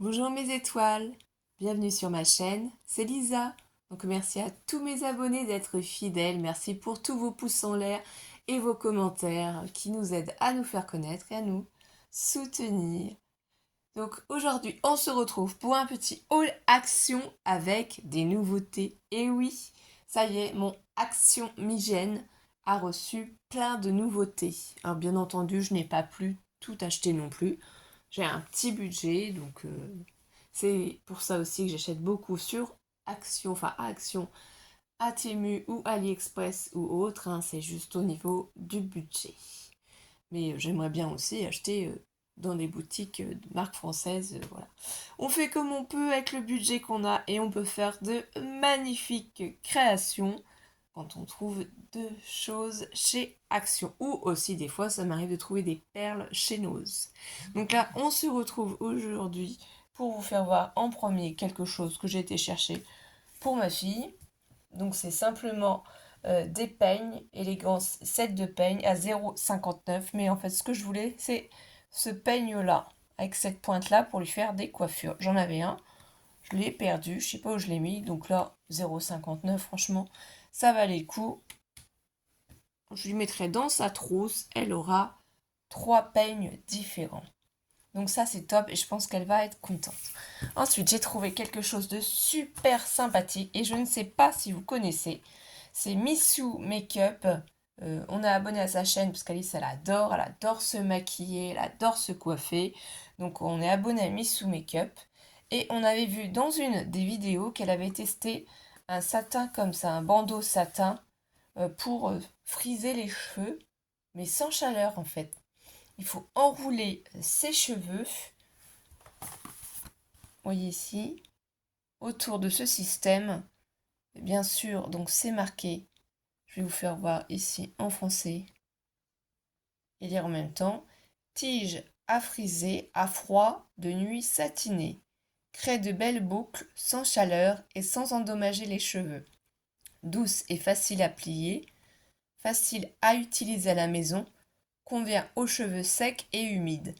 Bonjour mes étoiles, bienvenue sur ma chaîne, c'est Lisa. Donc merci à tous mes abonnés d'être fidèles, merci pour tous vos pouces en l'air et vos commentaires qui nous aident à nous faire connaître et à nous soutenir. Donc aujourd'hui on se retrouve pour un petit haul action avec des nouveautés. Et oui, ça y est, mon Action Migène a reçu plein de nouveautés. Alors bien entendu, je n'ai pas pu tout acheter non plus. J'ai un petit budget, donc c'est pour ça aussi que j'achète beaucoup sur Action, enfin Action, à Temu ou AliExpress ou autre, hein, c'est juste au niveau du budget. Mais j'aimerais bien aussi acheter dans des boutiques de marques françaises, voilà. On fait comme on peut avec le budget qu'on a et on peut faire de magnifiques créations quand on trouve de choses chez Action. Ou aussi des fois ça m'arrive de trouver des perles chez Nose. Donc là on se retrouve aujourd'hui pour vous faire voir en premier quelque chose que j'ai été chercher pour ma fille. Donc c'est simplement des peignes, élégance 7 de peigne à 0,59. Mais en fait ce que je voulais c'est ce peigne là, avec cette pointe là pour lui faire des coiffures. J'en avais un, je l'ai perdu, je sais pas où je l'ai mis. Donc là 0,59 franchement ça valait le coup. Je lui mettrai dans sa trousse, elle aura 3 peignes différents. Donc ça c'est top et je pense qu'elle va être contente. Ensuite j'ai trouvé quelque chose de super sympathique et je ne sais pas si vous connaissez. C'est Missou Makeup. On est abonné à sa chaîne parce qu'Alice elle adore se maquiller, elle adore se coiffer. Donc on est abonné à Missou Makeup. Et on avait vu dans une des vidéos qu'elle avait testé un satin comme ça, un bandeau satin pour friser les cheveux, mais sans chaleur en fait. Il faut enrouler ses cheveux, voyez ici, autour de ce système. Et bien sûr, donc c'est marqué, je vais vous faire voir ici en français et lire en même temps. Tige à friser à froid de nuit satinée. Crée de belles boucles sans chaleur et sans endommager les cheveux. Douce et facile à plier, facile à utiliser à la maison, convient aux cheveux secs et humides.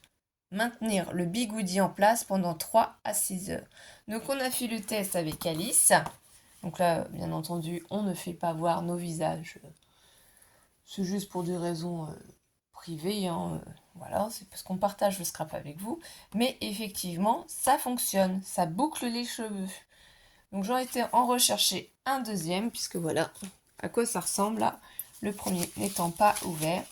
Maintenir le bigoudi en place pendant 3 à 6 heures. Donc on a fait le test avec Alice. Donc là, bien entendu, on ne fait pas voir nos visages. C'est juste pour des raisons privées, hein. Voilà, c'est parce qu'on partage le scrap avec vous. Mais effectivement, ça fonctionne. Ça boucle les cheveux. Donc j'en étais en rechercher un deuxième, puisque voilà à quoi ça ressemble là. Le premier n'étant pas ouvert.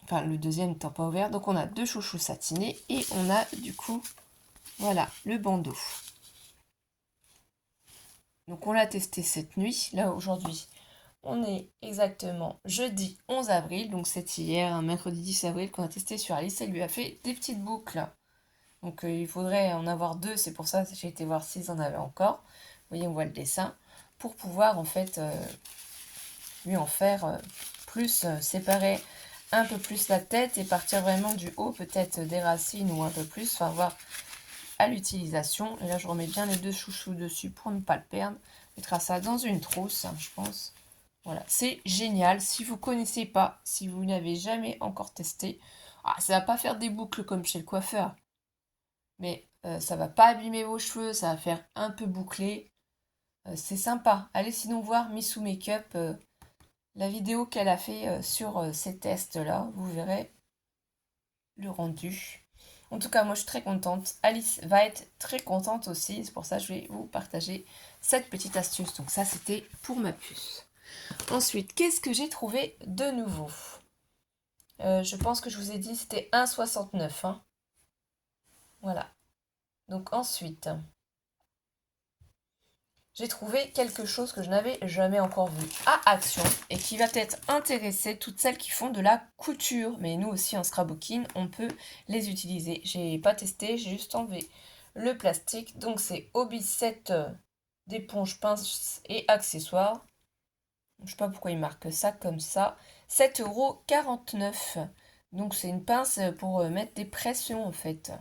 Enfin, le deuxième n'étant pas ouvert. Donc on a 2 chouchous satinés et on a du coup, voilà, le bandeau. Donc on l'a testé cette nuit. Là aujourd'hui, on est exactement jeudi 11 avril. Donc c'est hier, un mercredi 10 avril qu'on a testé sur Alice. Elle lui a fait des petites boucles. Donc il faudrait en avoir 2. C'est pour ça que j'ai été voir s'ils en avaient encore. Vous voyez, on voit le dessin. Pour pouvoir en fait lui en faire plus, séparer un peu plus la tête et partir vraiment du haut, peut-être des racines ou un peu plus, enfin voir à l'utilisation. Et là je remets bien les 2 chouchous dessus pour ne pas le perdre. Je mettrai ça dans une trousse, hein, je pense. Voilà, c'est génial. Si vous ne connaissez pas, si vous n'avez jamais encore testé, ça va pas faire des boucles comme chez le coiffeur, mais ça va pas abîmer vos cheveux, ça va faire un peu bouclé. C'est sympa. Allez sinon voir Missou Makeup, la vidéo qu'elle a fait sur ces tests-là, vous verrez le rendu. En tout cas, moi je suis très contente. Alice va être très contente aussi. C'est pour ça que je vais vous partager cette petite astuce. Donc ça, c'était pour ma puce. Ensuite, qu'est-ce que j'ai trouvé de nouveau? Je pense que je vous ai dit c'était 1,69. Hein. Voilà. Donc ensuite, j'ai trouvé quelque chose que je n'avais jamais encore vu à Action et qui va peut-être intéresser toutes celles qui font de la couture. Mais nous aussi en scrapbooking, on peut les utiliser. J'ai pas testé, j'ai juste enlevé le plastique. Donc c'est Hobby 7 d'éponge, pinces et accessoires. Je sais pas pourquoi ils marquent ça comme ça. 7,49 €. Donc c'est une pince pour mettre des pressions en fait.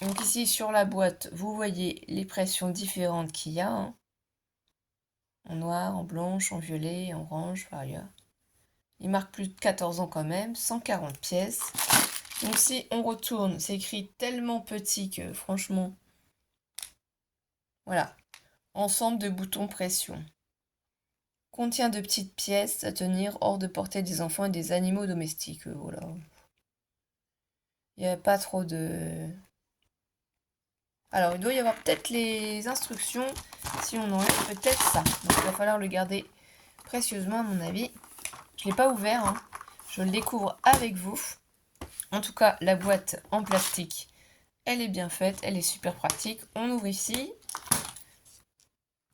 Donc ici sur la boîte, vous voyez les pressions différentes qu'il y a. Hein. En noir, en blanche, en violet, en orange, voilà. Il marque plus de 14 ans quand même, 140 pièces. Donc si on retourne, c'est écrit tellement petit que franchement, voilà. Ensemble de boutons pression. Contient de petites pièces à tenir hors de portée des enfants et des animaux domestiques. Voilà. Il n'y a pas trop de... Alors, il doit y avoir peut-être les instructions. Si on enlève peut-être ça. Donc, il va falloir le garder précieusement, à mon avis. Je ne l'ai pas ouvert, hein. Je le découvre avec vous. En tout cas, la boîte en plastique, elle est bien faite. Elle est super pratique. On ouvre ici.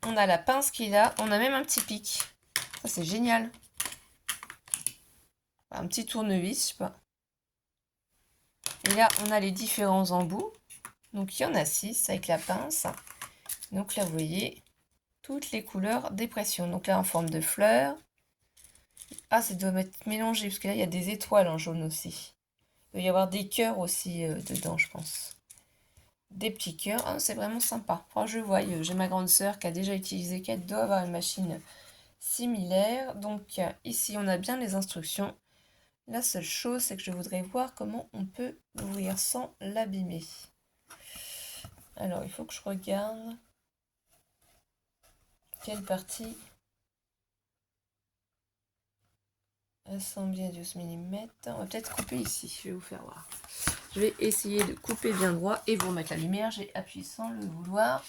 On a la pince qu'il a. On a même un petit pic. Ça, c'est génial. Un petit tournevis, je sais pas. Et là, on a les différents embouts. Donc, il y en a 6 avec la pince. Donc là, vous voyez toutes les couleurs des pressions. Donc là, en forme de fleurs. Ah, ça doit être mélangé, parce que là, il y a des étoiles en jaune aussi. Il doit y avoir des cœurs aussi dedans, je pense. Des petits cœurs. Ah, c'est vraiment sympa. Enfin, je vois, j'ai ma grande sœur qui a déjà utilisé, qui doit avoir une machine similaire. Donc ici, on a bien les instructions. La seule chose, c'est que je voudrais voir comment on peut l'ouvrir sans l'abîmer. Alors, il faut que je regarde quelle partie. Assembler à 12 mm. On va peut-être couper ici, je vais vous faire voir. Je vais essayer de couper bien droit et vous remettre la lumière. J'ai appuyé sans le vouloir.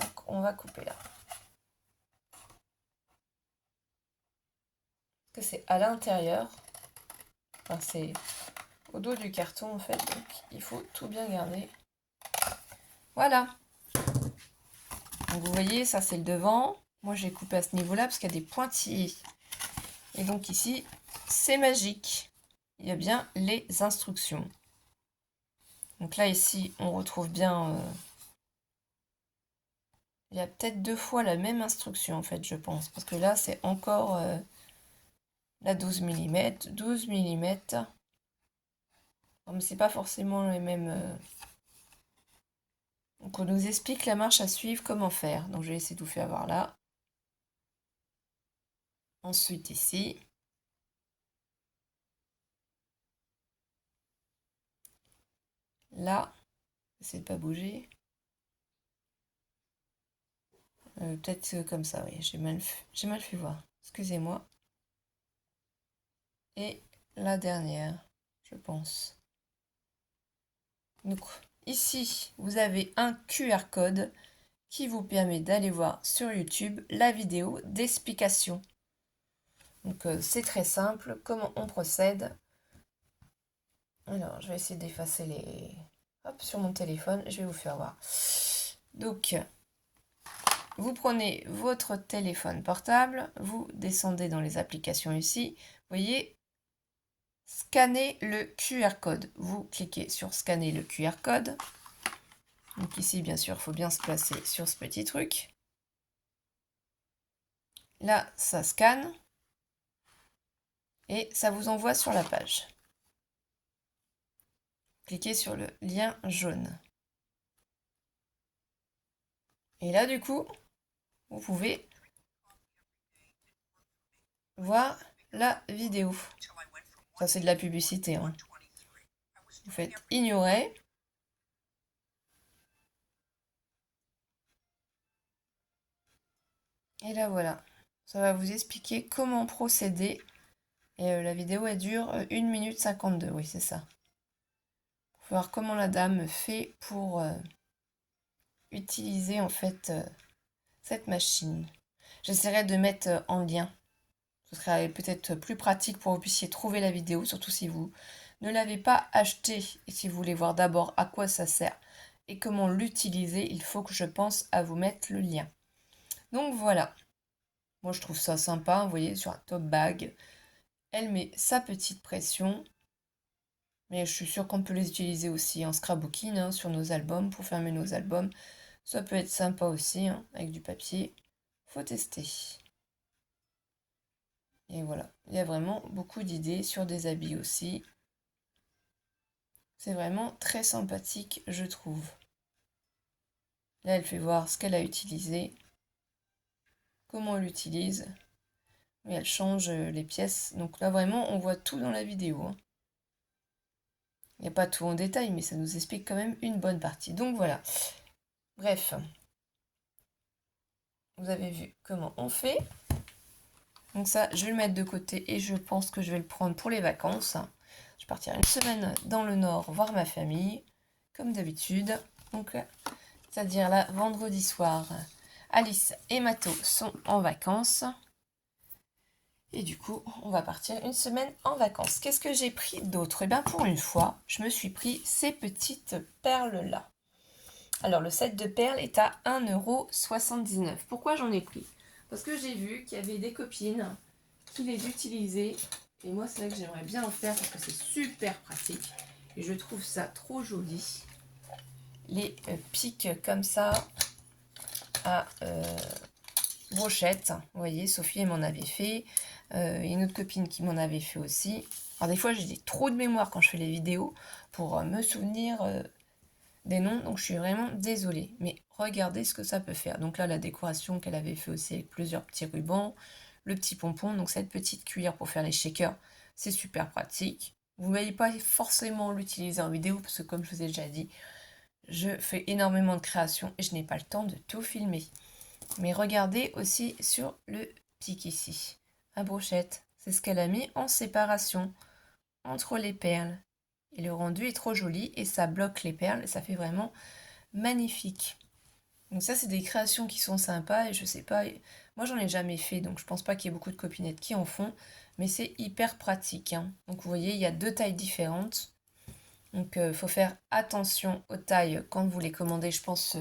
Donc, on va couper là. Parce que c'est à l'intérieur. Enfin, c'est au dos du carton en fait. Donc, il faut tout bien garder. Voilà. Donc, vous voyez, ça c'est le devant. Moi, j'ai coupé à ce niveau-là parce qu'il y a des pointillés. Et donc ici, c'est magique. Il y a bien les instructions. Donc là, ici, on retrouve bien... il y a peut-être 2 fois la même instruction, en fait, je pense. Parce que là, c'est encore la 12 mm. 12 mm. Non, mais c'est pas forcément les mêmes... Donc, on nous explique la marche à suivre, comment faire. Donc, je vais essayer de vous faire voir là. Ensuite, ici. Là. Essayez de pas bouger. Peut-être comme ça, oui. J'ai mal fait voir. Excusez-moi. Et la dernière, je pense. Donc, ici, vous avez un QR code qui vous permet d'aller voir sur YouTube la vidéo d'explication. Donc, c'est très simple. Comment on procède? Alors, je vais essayer d'effacer les... Hop, sur mon téléphone, je vais vous faire voir. Donc, vous prenez votre téléphone portable, vous descendez dans les applications ici. Vous voyez, scanner le QR code. Vous cliquez sur scanner le QR code. Donc ici, bien sûr, il faut bien se placer sur ce petit truc. Là, ça scanne. Et ça vous envoie sur la page. Cliquez sur le lien jaune. Et là, du coup, vous pouvez voir la vidéo. Ça, c'est de la publicité, hein. Vous faites ignorer. Et là, voilà. Ça va vous expliquer comment procéder. Et la vidéo, elle dure 1 minute 52. Oui, c'est ça. Faut voir comment la dame fait pour utiliser, en fait, cette machine. J'essaierai de mettre en lien. Ce serait peut-être plus pratique pour que vous puissiez trouver la vidéo, surtout si vous ne l'avez pas achetée et si vous voulez voir d'abord à quoi ça sert et comment l'utiliser, il faut que je pense à vous mettre le lien. Donc voilà. Moi, je trouve ça sympa, vous voyez, sur un top bag. Elle met sa petite pression. Mais je suis sûre qu'on peut les utiliser aussi en scrapbooking, hein, sur nos albums, pour fermer nos albums. Ça peut être sympa aussi, hein, avec du papier. Faut tester. Et voilà, il y a vraiment beaucoup d'idées sur des habits aussi. C'est vraiment très sympathique, je trouve. Là, elle fait voir ce qu'elle a utilisé, comment elle l'utilise. Et elle change les pièces. Donc là, vraiment, on voit tout dans la vidéo, hein. Il n'y a pas tout en détail, mais ça nous explique quand même une bonne partie. Donc voilà. Bref, vous avez vu comment on fait. Donc ça, je vais le mettre de côté et je pense que je vais le prendre pour les vacances. Je partirai une semaine dans le nord voir ma famille, comme d'habitude. Donc, c'est-à-dire là, vendredi soir, Alice et Mato sont en vacances. Et du coup, on va partir une semaine en vacances. Qu'est-ce que j'ai pris d'autre? Eh bien, pour une fois, je me suis pris ces petites perles-là. Alors, le set de perles est à 1,79 €. Pourquoi j'en ai pris? Parce que j'ai vu qu'il y avait des copines qui les utilisaient. Et moi, c'est vrai que j'aimerais bien en faire parce que c'est super pratique. Et je trouve ça trop joli. Les pics comme ça à brochette. Vous voyez, Sophie, elle m'en avait fait. Une autre copine qui m'en avait fait aussi. Alors, des fois, j'ai trop de mémoire quand je fais les vidéos pour me souvenir des noms. Donc, je suis vraiment désolée. Mais regardez ce que ça peut faire. Donc là, la décoration qu'elle avait fait aussi avec plusieurs petits rubans. Le petit pompon, donc cette petite cuillère pour faire les shakers, c'est super pratique. Vous ne voyez pas forcément l'utiliser en vidéo parce que comme je vous ai déjà dit, je fais énormément de créations et je n'ai pas le temps de tout filmer. Mais regardez aussi sur le pic ici, à brochette. C'est ce qu'elle a mis en séparation entre les perles. Et le rendu est trop joli et ça bloque les perles et ça fait vraiment magnifique. Donc ça, c'est des créations qui sont sympas et je sais pas, moi j'en ai jamais fait, donc je pense pas qu'il y ait beaucoup de copinettes qui en font, mais c'est hyper pratique, hein. Donc vous voyez, il y a 2 tailles différentes, donc il faut faire attention aux tailles quand vous les commandez. Je pense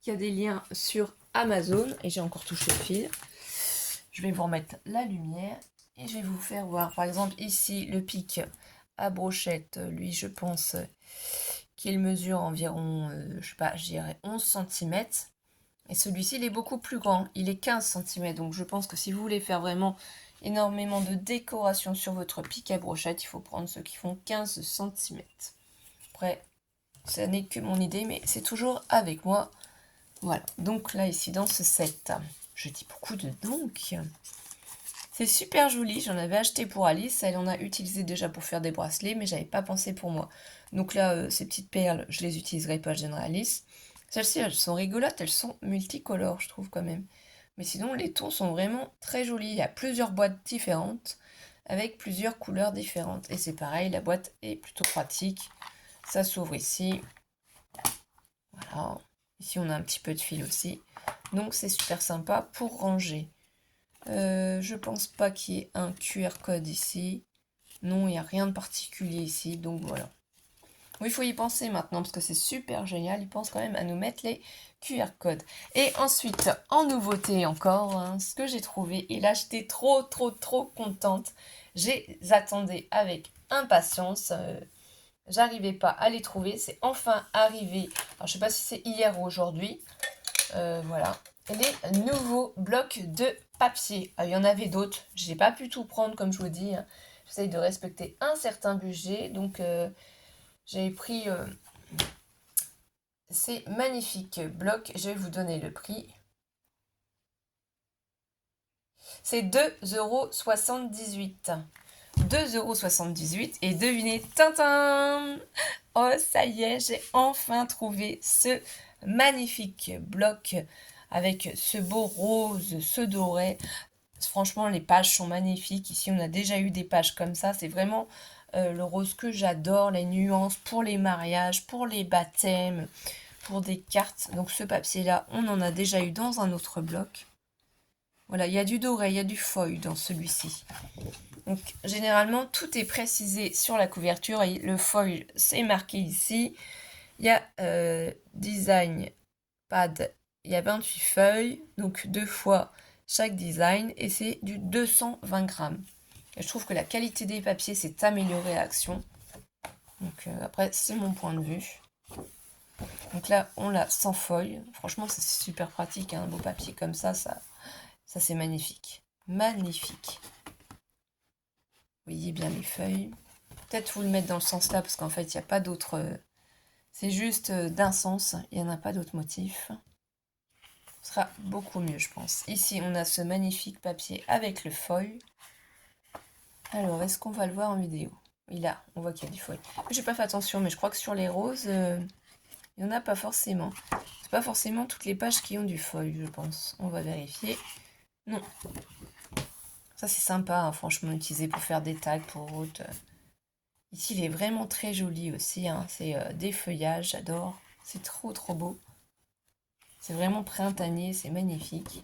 qu'il y a des liens sur Amazon et j'ai encore touché le fil. Je vais vous remettre la lumière et je vais vous faire voir, par exemple ici, le pic à brochette, lui je pense qu'il mesure environ, je sais pas, je dirais 11 cm. Et celui-ci, il est beaucoup plus grand, il est 15 cm. Donc je pense que si vous voulez faire vraiment énormément de décoration sur votre pic à brochette, il faut prendre ceux qui font 15 cm. Après, ça n'est que mon idée, mais c'est toujours avec moi. Voilà, donc là, ici, dans ce set, je dis beaucoup de donc. C'est super joli, j'en avais acheté pour Alice, elle en a utilisé déjà pour faire des bracelets, mais j'avais pas pensé pour moi. Donc là, ces petites perles, je les utiliserai pas, je donnerai à Alice. Celles-ci, elles sont rigolotes, elles sont multicolores, je trouve quand même. Mais sinon, les tons sont vraiment très jolis. Il y a plusieurs boîtes différentes, avec plusieurs couleurs différentes. Et c'est pareil, la boîte est plutôt pratique. Ça s'ouvre ici. Voilà. Ici, on a un petit peu de fil aussi. Donc, c'est super sympa pour ranger. Je pense pas qu'il y ait un QR code ici. Non, il n'y a rien de particulier ici, donc voilà. Oui, il faut y penser maintenant, parce que c'est super génial. Ils pensent quand même à nous mettre les QR codes. Et ensuite, en nouveauté encore, hein, ce que j'ai trouvé, et là j'étais trop contente. J'attendais avec impatience. J'arrivais pas à les trouver. C'est enfin arrivé. Alors je sais pas si c'est hier ou aujourd'hui. Voilà. Les nouveaux blocs de papier. Il y en avait d'autres. Je n'ai pas pu tout prendre, comme je vous dis, hein. J'essaye de respecter un certain budget. Donc, j'ai pris ces magnifiques blocs. Je vais vous donner le prix. C'est 2,78 €. 2,78 € et devinez, tintin! Oh, ça y est, j'ai enfin trouvé ce magnifique bloc avec ce beau rose, ce doré. Franchement, les pages sont magnifiques. Ici, on a déjà eu des pages comme ça. C'est vraiment le rose que j'adore, les nuances pour les mariages, pour les baptêmes, pour des cartes. Donc ce papier-là, on en a déjà eu dans un autre bloc. Voilà, il y a du doré, il y a du foil dans celui-ci. Donc généralement, tout est précisé sur la couverture. Et le foil, c'est marqué ici. Il y a design pad, il y a 28 feuilles, donc 2 fois chaque design, et c'est du 220 grammes. Et je trouve que la qualité des papiers s'est améliorée à Action. Donc après, c'est mon point de vue. Donc là, on l'a sans feuille. Franchement, c'est super pratique, hein, un beau papier comme ça c'est magnifique. Magnifique. Vous voyez bien les feuilles. Peut-être vous le mettre dans le sens là, parce qu'en fait, il n'y a pas d'autre... c'est juste d'un sens, il n'y en a pas d'autre motif. Ce sera beaucoup mieux, je pense. Ici, on a ce magnifique papier avec le foil. Alors, est-ce qu'on va le voir en vidéo? Oui, là, on voit qu'il y a du foil. J'ai pas fait attention, mais je crois que sur les roses, il n'y en a pas forcément. C'est pas forcément toutes les pages qui ont du foil, je pense. On va vérifier. Non. Ça, c'est sympa, hein, franchement, utilisé pour faire des tags pour autres. Ici, il est vraiment très joli aussi, hein. C'est des feuillages, j'adore. C'est trop, trop beau. C'est vraiment printanier, c'est magnifique.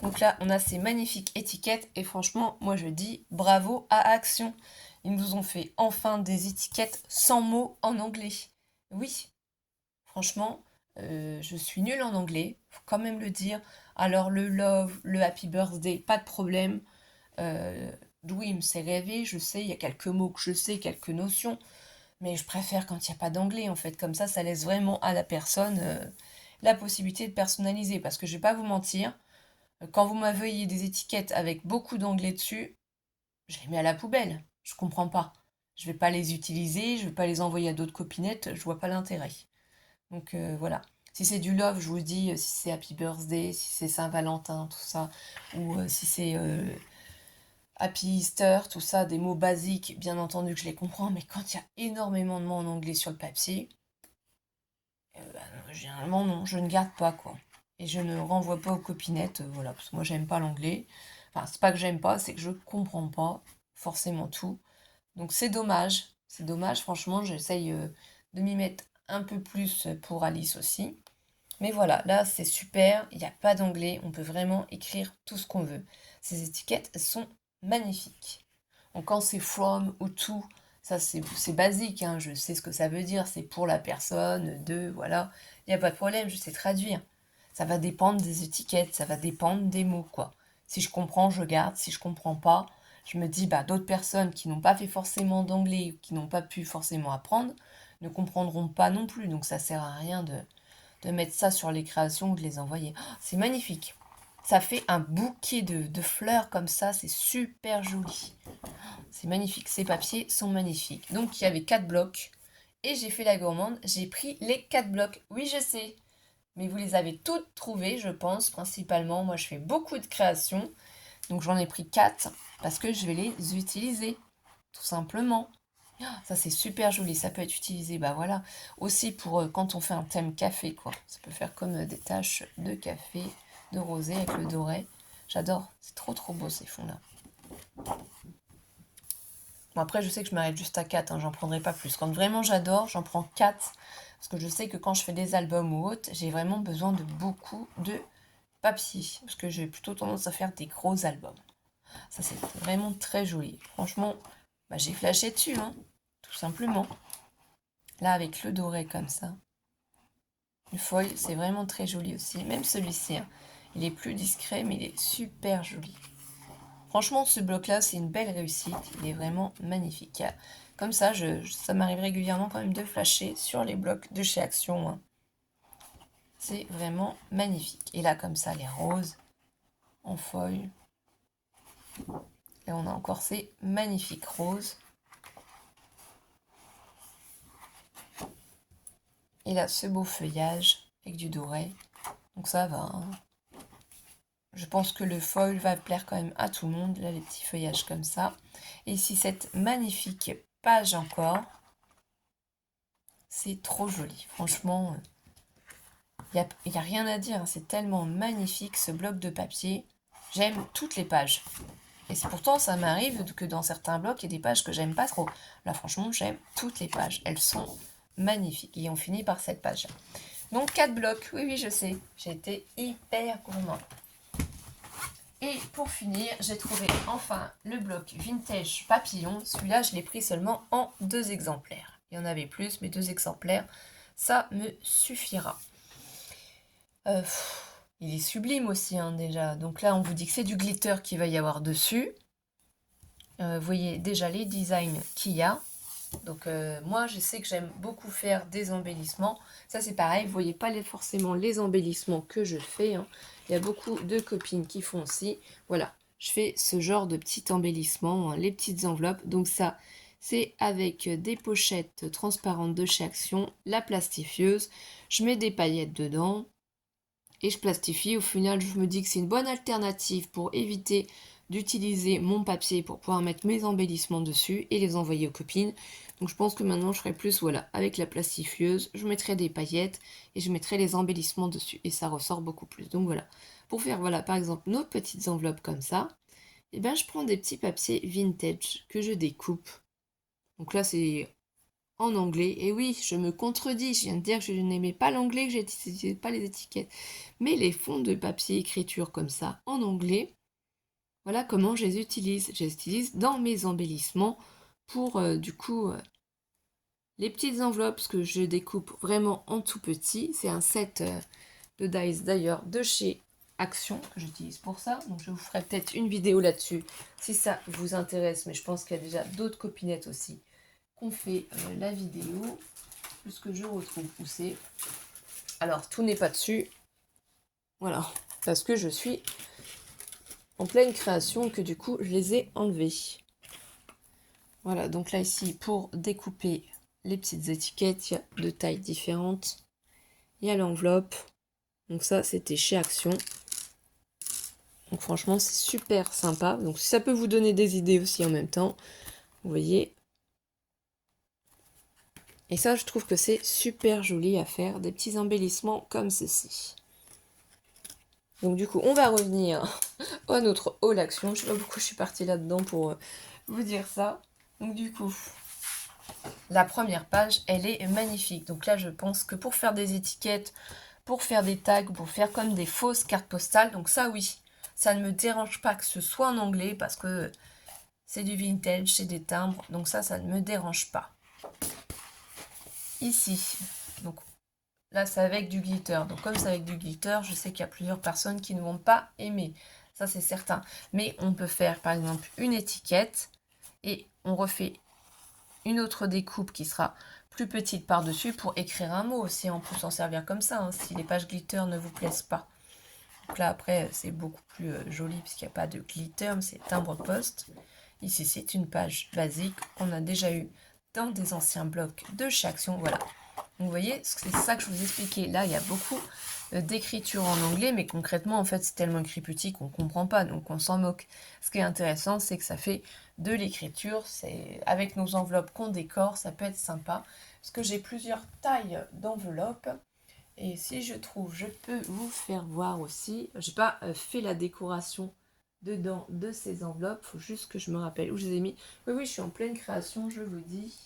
Donc là, on a ces magnifiques étiquettes et franchement, moi je dis bravo à Action. Ils nous ont fait enfin des étiquettes sans mots en anglais. Oui, franchement, je suis nulle en anglais, faut quand même le dire. Alors le love, le happy birthday, pas de problème. Euh, oui, il me s'est rêvé, je sais, il y a quelques mots que je sais, quelques notions, mais je préfère quand il n'y a pas d'anglais en fait. Comme ça laisse vraiment à la personne la possibilité de personnaliser. Parce que je vais pas vous mentir, quand vous m'envoyez des étiquettes avec beaucoup d'anglais dessus, je les mets à la poubelle. Je comprends pas. Je vais pas les utiliser, je vais pas les envoyer à d'autres copinettes, je vois pas l'intérêt. Donc voilà. Si c'est du love, je vous dis, si c'est Happy Birthday, si c'est Saint-Valentin, tout ça, ou si c'est Happy Easter, tout ça, des mots basiques, bien entendu que je les comprends, mais quand il y a énormément de mots en anglais sur le papier, généralement non, je ne garde pas quoi. Et je ne renvoie pas aux copinettes, voilà, parce que moi j'aime pas l'anglais. Enfin, c'est pas que j'aime pas, c'est que je comprends pas forcément tout. Donc c'est dommage, franchement, j'essaye de m'y mettre un peu plus pour Alice aussi. Mais voilà, là c'est super, il n'y a pas d'anglais, on peut vraiment écrire tout ce qu'on veut. Ces étiquettes, elles sont magnifiques. Donc quand c'est from ou to, ça c'est basique, hein, je sais ce que ça veut dire, c'est pour la personne, de, voilà, il n'y a pas de problème, je sais traduire. Ça va dépendre des étiquettes, ça va dépendre des mots, quoi. Si je comprends, je garde, si je comprends pas, je me dis, bah d'autres personnes qui n'ont pas fait forcément d'anglais, qui n'ont pas pu forcément apprendre, ne comprendront pas non plus, donc ça sert à rien de mettre ça sur les créations ou de les envoyer. Oh, c'est magnifique. Ça fait un bouquet de fleurs comme ça, c'est super joli. C'est magnifique, ces papiers sont magnifiques. Donc il y avait 4 blocs et j'ai fait la gourmande, j'ai pris les 4 blocs. Oui, je sais, mais vous les avez toutes trouvées, je pense, principalement. Moi, je fais beaucoup de créations, donc j'en ai pris 4 parce que je vais les utiliser, tout simplement. Ça, c'est super joli. Ça peut être utilisé, bah voilà, aussi pour quand on fait un thème café, quoi. Ça peut faire comme des taches de café, de rosé avec le doré. J'adore. C'est trop, trop beau, ces fonds-là. Bon, après, je sais que je m'arrête juste à 4, hein, j'en prendrai pas plus. Quand vraiment j'adore, j'en prends 4. Parce que je sais que quand je fais des albums ou autres, j'ai vraiment besoin de beaucoup de papier. Parce que j'ai plutôt tendance à faire des gros albums. Ça, c'est vraiment très joli. Franchement, bah, j'ai flashé dessus, hein, tout simplement. Là, avec le doré comme ça. Le foil, c'est vraiment très joli aussi. Même celui-ci, hein. Il est plus discret, mais il est super joli. Franchement, ce bloc-là, c'est une belle réussite. Il est vraiment magnifique. Comme ça, ça m'arrive régulièrement quand même de flasher sur les blocs de chez Action, hein. C'est vraiment magnifique. Et là, comme ça, les roses en foil. Et on a encore ces magnifiques roses. Et là, ce beau feuillage avec du doré. Donc ça va, hein. Je pense que le foil va plaire quand même à tout le monde. Là, les petits feuillages comme ça. Et ici, cette magnifique page encore. C'est trop joli. Franchement, il n'y a rien à dire. C'est tellement magnifique, ce bloc de papier. J'aime toutes les pages. Et c'est pourtant, ça m'arrive que dans certains blocs, il y a des pages que j'aime pas trop. Là, franchement, j'aime toutes les pages. Elles sont magnifiques. Et on finit par cette page. Donc, 4 blocs. Oui, oui, je sais. J'ai été hyper gourmand. Et pour finir, j'ai trouvé enfin le bloc Vintage Papillon. Celui-là, je l'ai pris seulement en 2 exemplaires. Il y en avait plus, mais 2 exemplaires, ça me suffira. Il est sublime aussi, hein, déjà. Donc là, on vous dit que c'est du glitter qu'il va y avoir dessus. Vous voyez déjà les designs qu'il y a. Donc moi, je sais que j'aime beaucoup faire des embellissements. Ça, c'est pareil, vous voyez pas forcément les embellissements que je fais, hein. Il y a beaucoup de copines qui font aussi. Voilà, je fais ce genre de petits embellissements, hein, les petites enveloppes. Donc ça, c'est avec des pochettes transparentes de chez Action, la plastifieuse. Je mets des paillettes dedans et je plastifie. Au final, je me dis que c'est une bonne alternative pour éviter d'utiliser mon papier pour pouvoir mettre mes embellissements dessus et les envoyer aux copines. Donc je pense que maintenant je ferai plus, voilà, avec la plastifieuse, je mettrai des paillettes et je mettrai les embellissements dessus et ça ressort beaucoup plus. Donc voilà, pour faire, voilà, par exemple, nos petites enveloppes comme ça, et ben je prends des petits papiers vintage que je découpe. Donc là c'est en anglais. Et oui, je me contredis, je viens de dire que je n'aimais pas l'anglais, que je n'utilisais pas les étiquettes. Mais les fonds de papier écriture comme ça, en anglais, voilà comment je les utilise. Je les utilise dans mes embellissements pour, du coup, les petites enveloppes que je découpe vraiment en tout petit. C'est un set de dies d'ailleurs de chez Action que j'utilise pour ça. Donc je vous ferai peut-être une vidéo là-dessus si ça vous intéresse. Mais je pense qu'il y a déjà d'autres copinettes aussi qu'on fait la vidéo. Puisque je retrouve où c'est. Alors tout n'est pas dessus. Voilà. Parce que je suis en pleine création que du coup je les ai enlevés. Voilà, donc là ici pour découper les petites étiquettes, il y a de tailles différentes. Il y a l'enveloppe. Donc ça c'était chez Action. Donc franchement c'est super sympa. Donc ça peut vous donner des idées aussi en même temps. Vous voyez. Et ça je trouve que c'est super joli à faire. Des petits embellissements comme ceci. Donc du coup on va revenir à notre haul action. Je sais pas pourquoi je suis partie là-dedans pour vous dire ça. Donc du coup, la première page, elle est magnifique. Donc là, je pense que pour faire des étiquettes, pour faire des tags, pour faire comme des fausses cartes postales, donc ça oui, ça ne me dérange pas que ce soit en anglais parce que c'est du vintage, c'est des timbres, donc ça ne me dérange pas. Ici, donc là c'est avec du glitter. Donc comme c'est avec du glitter, je sais qu'il y a plusieurs personnes qui ne vont pas aimer. Ça c'est certain. Mais on peut faire par exemple une étiquette et on refait une autre découpe qui sera plus petite par-dessus pour écrire un mot aussi. On peut s'en servir comme ça, hein, si les pages glitter ne vous plaisent pas. Donc là, après, c'est beaucoup plus joli puisqu'il n'y a pas de glitter, mais c'est timbre-poste. Ici, c'est une page basique qu'on a déjà eu dans des anciens blocs de chez Action. Voilà. Donc, vous voyez, c'est ça que je vous expliquais. Là, il y a beaucoup d'écriture en anglais, mais concrètement, en fait, c'est tellement écrit petit qu'on ne comprend pas, donc on s'en moque. Ce qui est intéressant, c'est que ça fait de l'écriture. C'est avec nos enveloppes qu'on décore, ça peut être sympa. Parce que j'ai plusieurs tailles d'enveloppes. Et si je trouve, je peux vous faire voir aussi. J'ai pas fait la décoration dedans de ces enveloppes. Faut juste que je me rappelle où je les ai mis. Oui, oui, je suis en pleine création, je vous dis.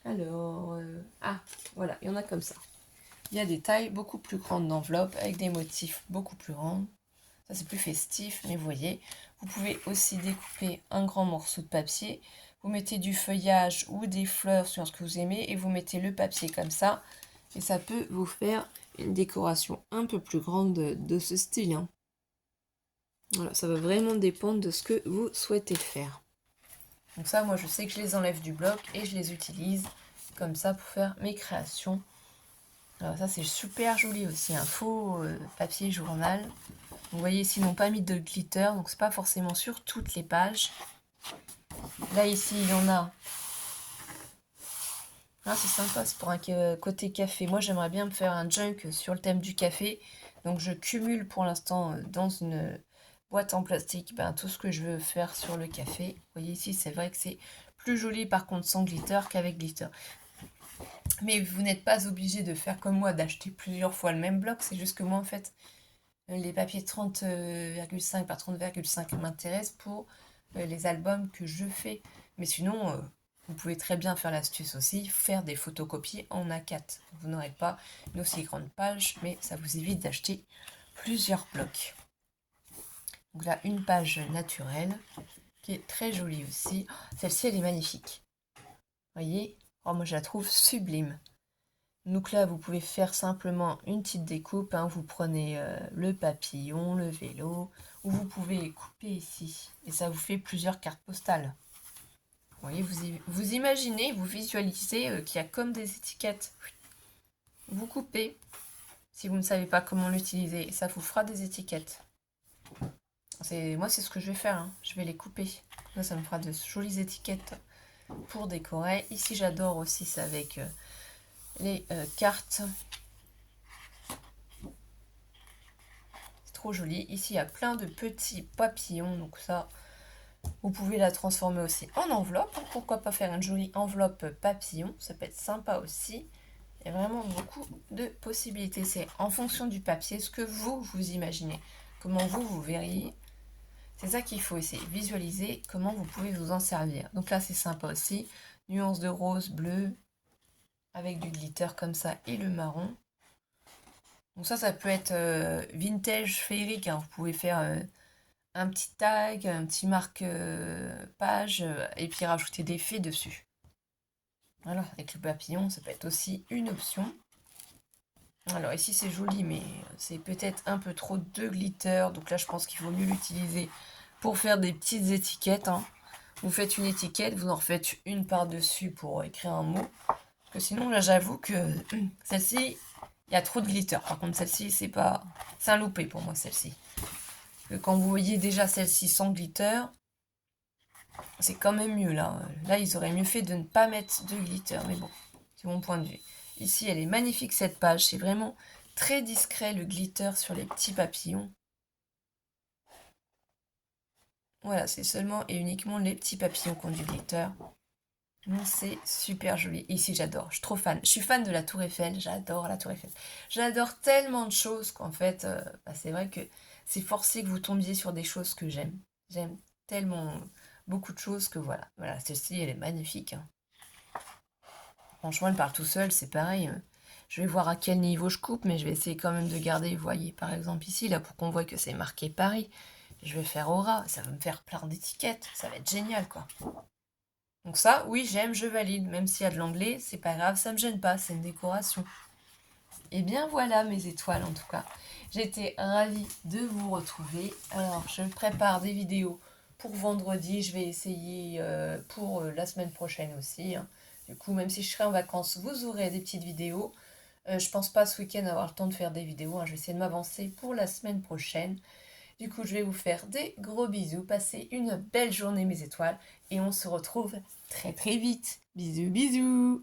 Alors, ah, voilà, il y en a comme ça. Il y a des tailles beaucoup plus grandes d'enveloppes avec des motifs beaucoup plus grands. Ça, c'est plus festif, mais vous voyez, vous pouvez aussi découper un grand morceau de papier. Vous mettez du feuillage ou des fleurs sur ce que vous aimez et vous mettez le papier comme ça. Et ça peut vous faire une décoration un peu plus grande de ce style, hein. Voilà, ça va vraiment dépendre de ce que vous souhaitez faire. Donc ça, moi, je sais que je les enlève du bloc et je les utilise comme ça pour faire mes créations. Alors ça, c'est super joli aussi, un faux papier journal. Vous voyez, ici, ils n'ont pas mis de glitter, donc c'est pas forcément sur toutes les pages. Là, ici, il y en a. Ah, c'est sympa, c'est pour un côté café. Moi, j'aimerais bien me faire un junk sur le thème du café. Donc, je cumule pour l'instant dans une boîte en plastique tout ce que je veux faire sur le café. Vous voyez ici, c'est vrai que c'est plus joli par contre sans glitter qu'avec glitter. Mais vous n'êtes pas obligé de faire comme moi, d'acheter plusieurs fois le même bloc. C'est juste que moi, en fait, les papiers 30,5 par 30,5 m'intéressent pour les albums que je fais. Mais sinon, vous pouvez très bien faire l'astuce aussi, faire des photocopies en A4. Vous n'aurez pas une aussi grande page, mais ça vous évite d'acheter plusieurs blocs. Donc là, une page naturelle qui est très jolie aussi. Celle-ci, elle est magnifique. Vous voyez? Oh, moi, je la trouve sublime. Donc là, vous pouvez faire simplement une petite découpe, hein. Vous prenez le papillon, le vélo, ou vous pouvez couper ici. Et ça vous fait plusieurs cartes postales. Vous voyez, vous imaginez, vous visualisez qu'il y a comme des étiquettes. Vous coupez, si vous ne savez pas comment l'utiliser, et ça vous fera des étiquettes. Moi, c'est ce que je vais faire, hein. Je vais les couper. Là, ça me fera de jolies étiquettes pour décorer. Ici, j'adore aussi ça avec les cartes. C'est trop joli. Ici, il y a plein de petits papillons, donc ça, vous pouvez la transformer aussi en enveloppe. Pourquoi pas faire une jolie enveloppe papillon, ça peut être sympa aussi. Il y a vraiment beaucoup de possibilités. C'est en fonction du papier, ce que vous imaginez, comment vous verriez. C'est ça qu'il faut essayer, visualiser comment vous pouvez vous en servir. Donc là, c'est sympa aussi. Nuance de rose, bleu, avec du glitter comme ça et le marron. Donc ça peut être vintage féerique, hein. Vous pouvez faire un petit tag, un petit marque-page, et puis rajouter des faits dessus. Voilà, avec le papillon, ça peut être aussi une option. Alors ici c'est joli, mais c'est peut-être un peu trop de glitter, donc là je pense qu'il vaut mieux l'utiliser pour faire des petites étiquettes, hein. Vous faites une étiquette, vous en refaites une par-dessus pour écrire un mot. Parce que sinon là j'avoue que celle-ci, il y a trop de glitter. Par contre celle-ci, c'est un loupé pour moi celle-ci. Quand vous voyez déjà celle-ci sans glitter, c'est quand même mieux là. Là ils auraient mieux fait de ne pas mettre de glitter, mais bon, c'est mon point de vue. Ici elle est magnifique cette page, c'est vraiment très discret le glitter sur les petits papillons. Voilà, c'est seulement et uniquement les petits papillons qui ont du glitter. Non, c'est super joli. Ici, j'adore. Je suis trop fan. Je suis fan de la Tour Eiffel. J'adore la Tour Eiffel. J'adore tellement de choses qu'en fait, c'est vrai que c'est forcé que vous tombiez sur des choses que j'aime. J'aime tellement beaucoup de choses que voilà. Voilà, celle-ci, elle est magnifique, hein. Franchement, elle parle tout seul. C'est pareil. Je vais voir à quel niveau je coupe, mais je vais essayer quand même de garder. Vous voyez, par exemple ici, là, pour qu'on voit que c'est marqué Paris. Je vais faire aura. Ça va me faire plein d'étiquettes. Ça va être génial, quoi. Donc ça, oui, j'aime, je valide. Même s'il y a de l'anglais, c'est pas grave, ça me gêne pas, c'est une décoration. Et bien voilà mes étoiles en tout cas. J'étais ravie de vous retrouver. Alors, je prépare des vidéos pour vendredi. Je vais essayer pour la semaine prochaine aussi, hein. Du coup, même si je serai en vacances, vous aurez des petites vidéos. Je pense pas ce week-end avoir le temps de faire des vidéos, hein. Je vais essayer de m'avancer pour la semaine prochaine. Du coup, je vais vous faire des gros bisous. Passez une belle journée, mes étoiles. Et on se retrouve très très vite. Bisous, bisous.